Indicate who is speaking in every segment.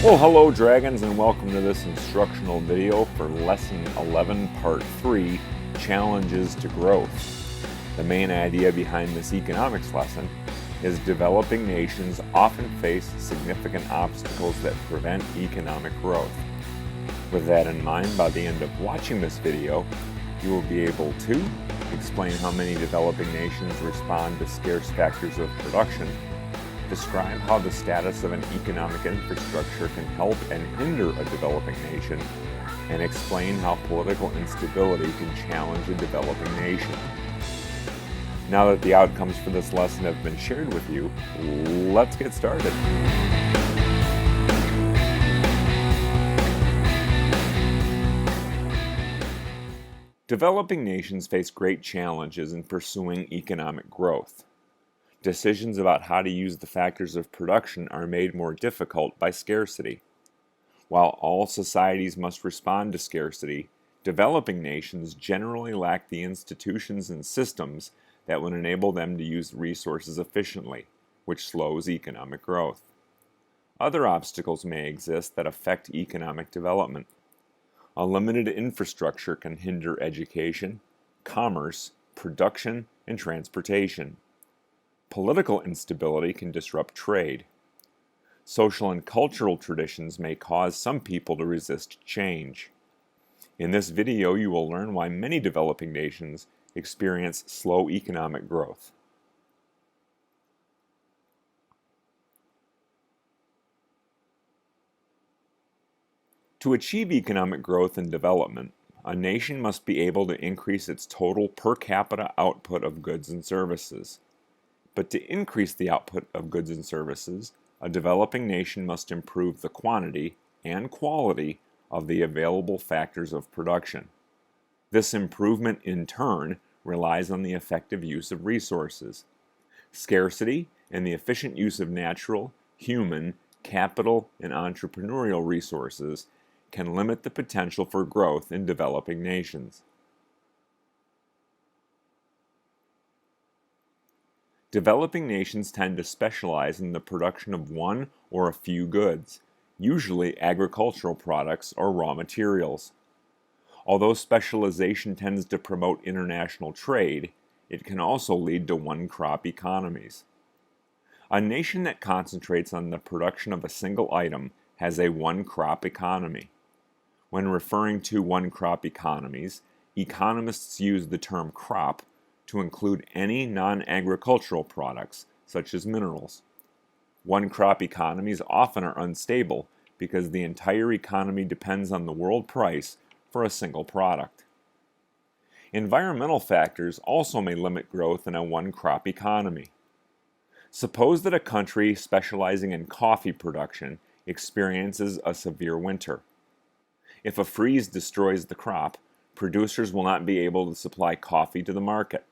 Speaker 1: Well, hello dragons, and welcome to this instructional video for Lesson 11, Part 3, Challenges to Growth. The main idea behind this economics lesson is developing nations often face significant obstacles that prevent economic growth. With that in mind, by the end of watching this video, you will be able to explain how many developing nations respond to scarce factors of production, describe how the status of an economic infrastructure can help and hinder a developing nation, and explain how political instability can challenge a developing nation. Now that the outcomes for this lesson have been shared with you, let's get started. Developing nations face great challenges in pursuing economic growth. Decisions about how to use the factors of production are made more difficult by scarcity. While all societies must respond to scarcity, developing nations generally lack the institutions and systems that would enable them to use resources efficiently, which slows economic growth. Other obstacles may exist that affect economic development. A limited infrastructure can hinder education, commerce, production, and transportation. Political instability can disrupt trade. Social and cultural traditions may cause some people to resist change. In this video, you will learn why many developing nations experience slow economic growth. To achieve economic growth and development, a nation must be able to increase its total per capita output of goods and services. But to increase the output of goods and services, a developing nation must improve the quantity and quality of the available factors of production. This improvement, in turn, relies on the effective use of resources. Scarcity and the efficient use of natural, human, capital, and entrepreneurial resources can limit the potential for growth in developing nations. Developing nations tend to specialize in the production of one or a few goods, usually agricultural products or raw materials. Although specialization tends to promote international trade, it can also lead to one-crop economies. A nation that concentrates on the production of a single item has a one-crop economy. When referring to one-crop economies, economists use the term crop to include any non-agricultural products, such as minerals. One-crop economies often are unstable because the entire economy depends on the world price for a single product. Environmental factors also may limit growth in a one-crop economy. Suppose that a country specializing in coffee production experiences a severe winter. If a freeze destroys the crop, producers will not be able to supply coffee to the market.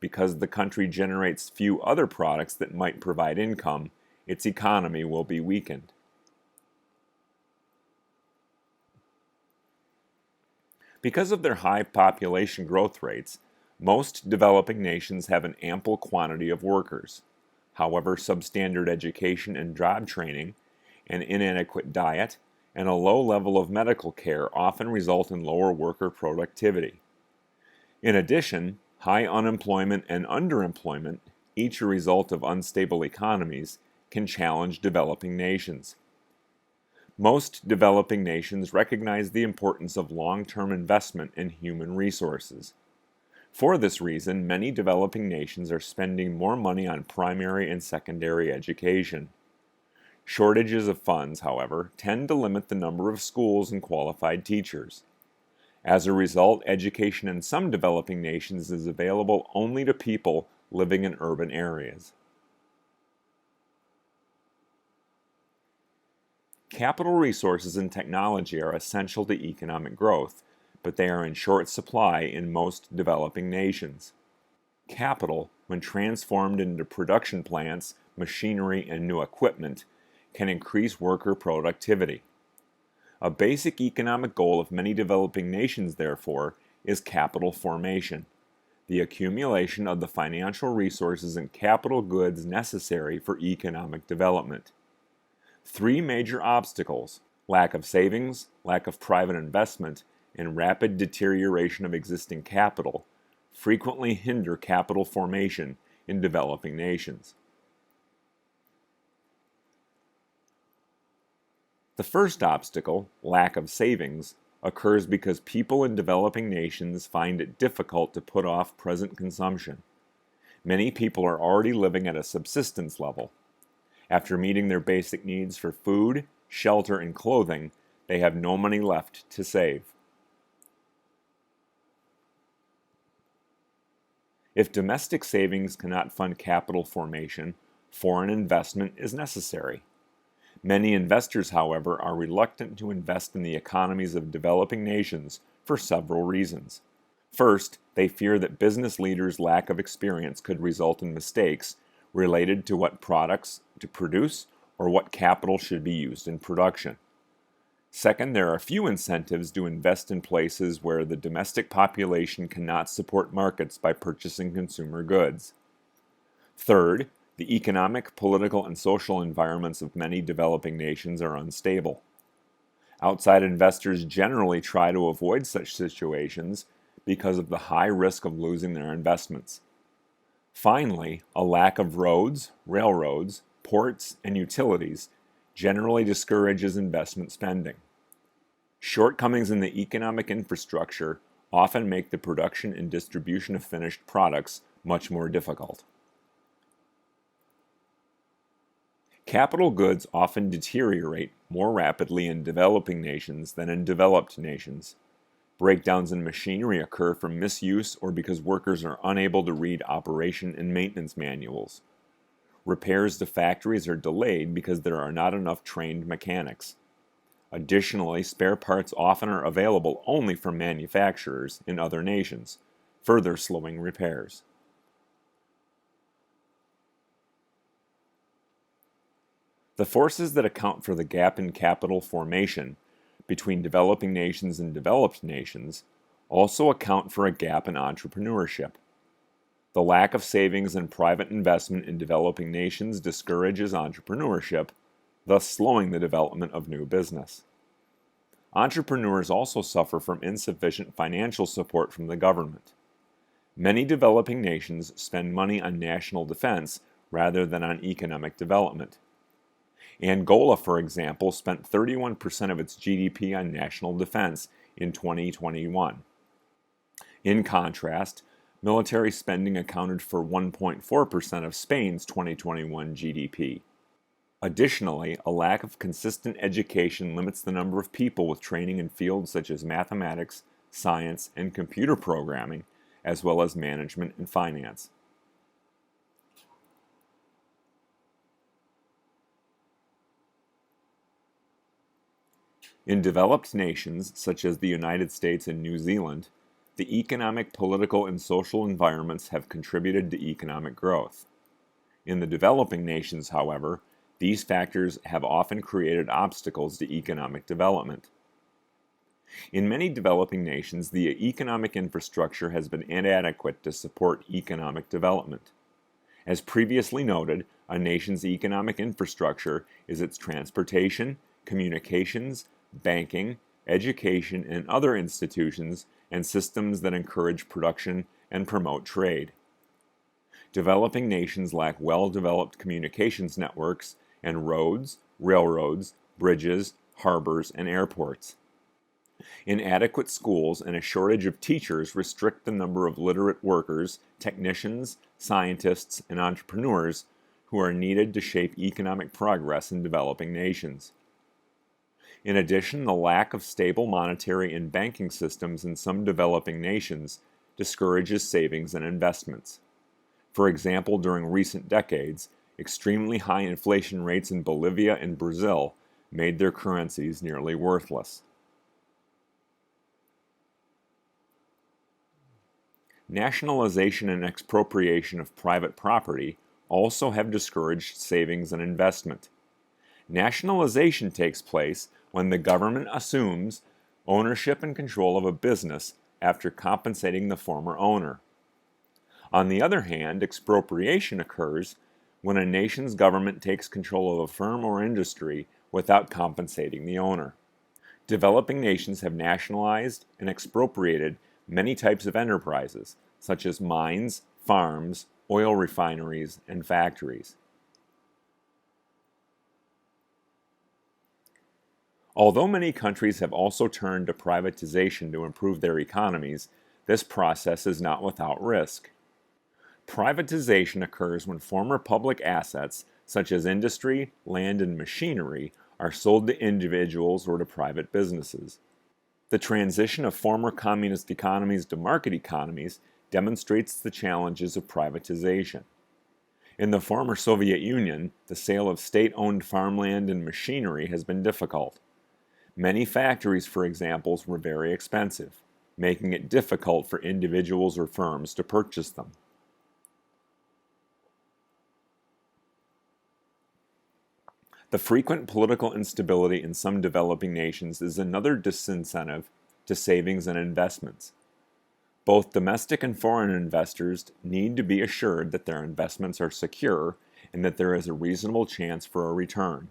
Speaker 1: Because the country generates few other products that might provide income, its economy will be weakened. Because of their high population growth rates, most developing nations have an ample quantity of workers. However, substandard education and job training, an inadequate diet, and a low level of medical care often result in lower worker productivity. In addition, high unemployment and underemployment, each a result of unstable economies, can challenge developing nations. Most developing nations recognize the importance of long-term investment in human resources. For this reason, many developing nations are spending more money on primary and secondary education. Shortages of funds, however, tend to limit the number of schools and qualified teachers. As a result, education in some developing nations is available only to people living in urban areas. Capital resources and technology are essential to economic growth, but they are in short supply in most developing nations. Capital, when transformed into production plants, machinery, and new equipment, can increase worker productivity. A basic economic goal of many developing nations, therefore, is capital formation, the accumulation of the financial resources and capital goods necessary for economic development. Three major obstacles: lack of savings, lack of private investment, and rapid deterioration of existing capital, frequently hinder capital formation in developing nations. The first obstacle, lack of savings, occurs because people in developing nations find it difficult to put off present consumption. Many people are already living at a subsistence level. After meeting their basic needs for food, shelter, and clothing, they have no money left to save. If domestic savings cannot fund capital formation, foreign investment is necessary. Many investors, however, are reluctant to invest in the economies of developing nations for several reasons. First, they fear that business leaders' lack of experience could result in mistakes related to what products to produce or what capital should be used in production. Second, there are few incentives to invest in places where the domestic population cannot support markets by purchasing consumer goods. Third, the economic, political, and social environments of many developing nations are unstable. Outside investors generally try to avoid such situations because of the high risk of losing their investments. Finally, a lack of roads, railroads, ports, and utilities generally discourages investment spending. Shortcomings in the economic infrastructure often make the production and distribution of finished products much more difficult. Capital goods often deteriorate more rapidly in developing nations than in developed nations. Breakdowns in machinery occur from misuse or because workers are unable to read operation and maintenance manuals. Repairs to factories are delayed because there are not enough trained mechanics. Additionally, spare parts often are available only from manufacturers in other nations, further slowing repairs. The forces that account for the gap in capital formation between developing nations and developed nations also account for a gap in entrepreneurship. The lack of savings and private investment in developing nations discourages entrepreneurship, thus slowing the development of new business. Entrepreneurs also suffer from insufficient financial support from the government. Many developing nations spend money on national defense rather than on economic development. Angola, for example, spent 31% of its GDP on national defense in 2021. In contrast, military spending accounted for 1.4% of Spain's 2021 GDP. Additionally, a lack of consistent education limits the number of people with training in fields such as mathematics, science, and computer programming, as well as management and finance. In developed nations, such as the United States and New Zealand, the economic, political, and social environments have contributed to economic growth. In the developing nations, however, these factors have often created obstacles to economic development. In many developing nations, the economic infrastructure has been inadequate to support economic development. As previously noted, a nation's economic infrastructure is its transportation, communications, banking, education, and other institutions and systems that encourage production and promote trade. Developing nations lack well-developed communications networks and roads, railroads, bridges, harbors, and airports. Inadequate schools and a shortage of teachers restrict the number of literate workers, technicians, scientists, and entrepreneurs who are needed to shape economic progress in developing nations. In addition, the lack of stable monetary and banking systems in some developing nations discourages savings and investments. For example, during recent decades, extremely high inflation rates in Bolivia and Brazil made their currencies nearly worthless. Nationalization and expropriation of private property also have discouraged savings and investment. Nationalization takes place when the government assumes ownership and control of a business after compensating the former owner. On the other hand, expropriation occurs when a nation's government takes control of a firm or industry without compensating the owner. Developing nations have nationalized and expropriated many types of enterprises, such as mines, farms, oil refineries, and factories. Although many countries have also turned to privatization to improve their economies, this process is not without risk. Privatization occurs when former public assets, such as industry, land, and machinery, are sold to individuals or to private businesses. The transition of former communist economies to market economies demonstrates the challenges of privatization. In the former Soviet Union, the sale of state-owned farmland and machinery has been difficult. Many factories, for example, were very expensive, making it difficult for individuals or firms to purchase them. The frequent political instability in some developing nations is another disincentive to savings and investments. Both domestic and foreign investors need to be assured that their investments are secure and that there is a reasonable chance for a return.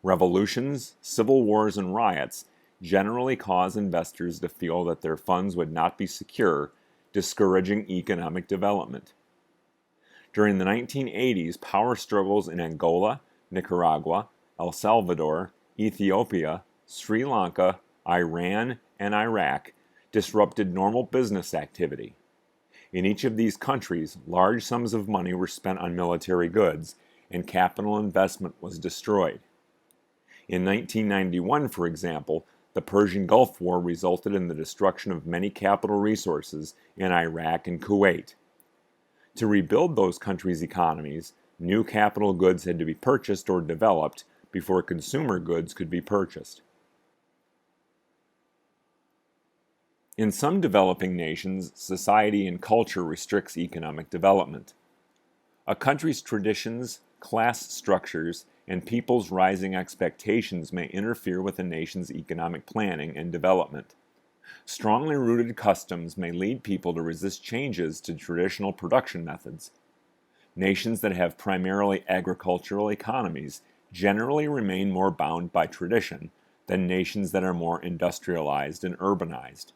Speaker 1: Revolutions, civil wars, and riots generally cause investors to feel that their funds would not be secure, discouraging economic development. During the 1980s, power struggles in Angola, Nicaragua, El Salvador, Ethiopia, Sri Lanka, Iran, and Iraq disrupted normal business activity. In each of these countries, large sums of money were spent on military goods, and capital investment was destroyed. In 1991, for example, the Persian Gulf War resulted in the destruction of many capital resources in Iraq and Kuwait. To rebuild those countries' economies, new capital goods had to be purchased or developed before consumer goods could be purchased. In some developing nations, society and culture restricts economic development. A country's traditions, class structures, and people's rising expectations may interfere with a nation's economic planning and development. Strongly rooted customs may lead people to resist changes to traditional production methods. Nations that have primarily agricultural economies generally remain more bound by tradition than nations that are more industrialized and urbanized.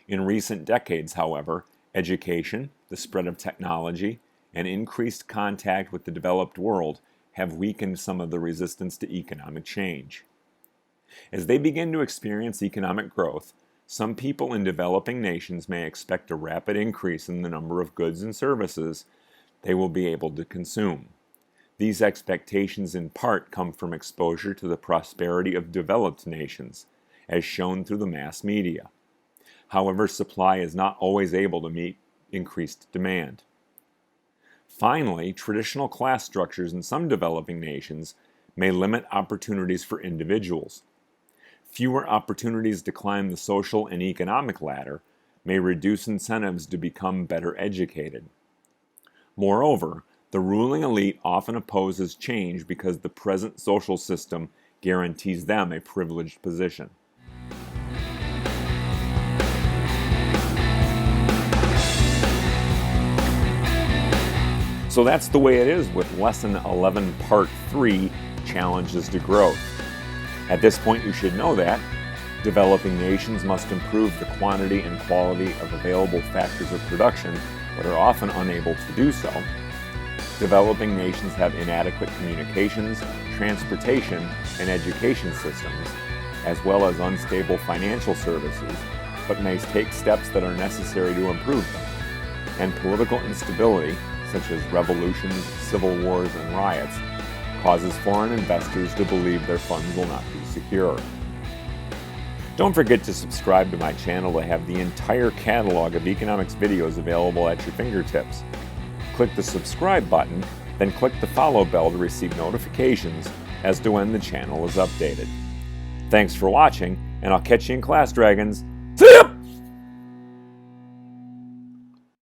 Speaker 1: In recent decades, however, education, the spread of technology, and increased contact with the developed world have weakened some of the resistance to economic change. As they begin to experience economic growth, some people in developing nations may expect a rapid increase in the number of goods and services they will be able to consume. These expectations in part come from exposure to the prosperity of developed nations, as shown through the mass media. However, supply is not always able to meet increased demand. Finally, traditional class structures in some developing nations may limit opportunities for individuals. Fewer opportunities to climb the social and economic ladder may reduce incentives to become better educated. Moreover, the ruling elite often opposes change because the present social system guarantees them a privileged position. So that's the way it is with Lesson 11, Part 3, Challenges to Growth. At this point, you should know that developing nations must improve the quantity and quality of available factors of production, but are often unable to do so. Developing nations have inadequate communications, transportation, and education systems, as well as unstable financial services, but may take steps that are necessary to improve them. And political instability, such as revolutions, civil wars, and riots, causes foreign investors to believe their funds will not be secure. Don't forget to subscribe to my channel to have the entire catalog of economics videos available at your fingertips. Click the subscribe button, then click the follow bell to receive notifications as to when the channel is updated. Thanks for watching, and I'll catch you in class, Dragons. See ya!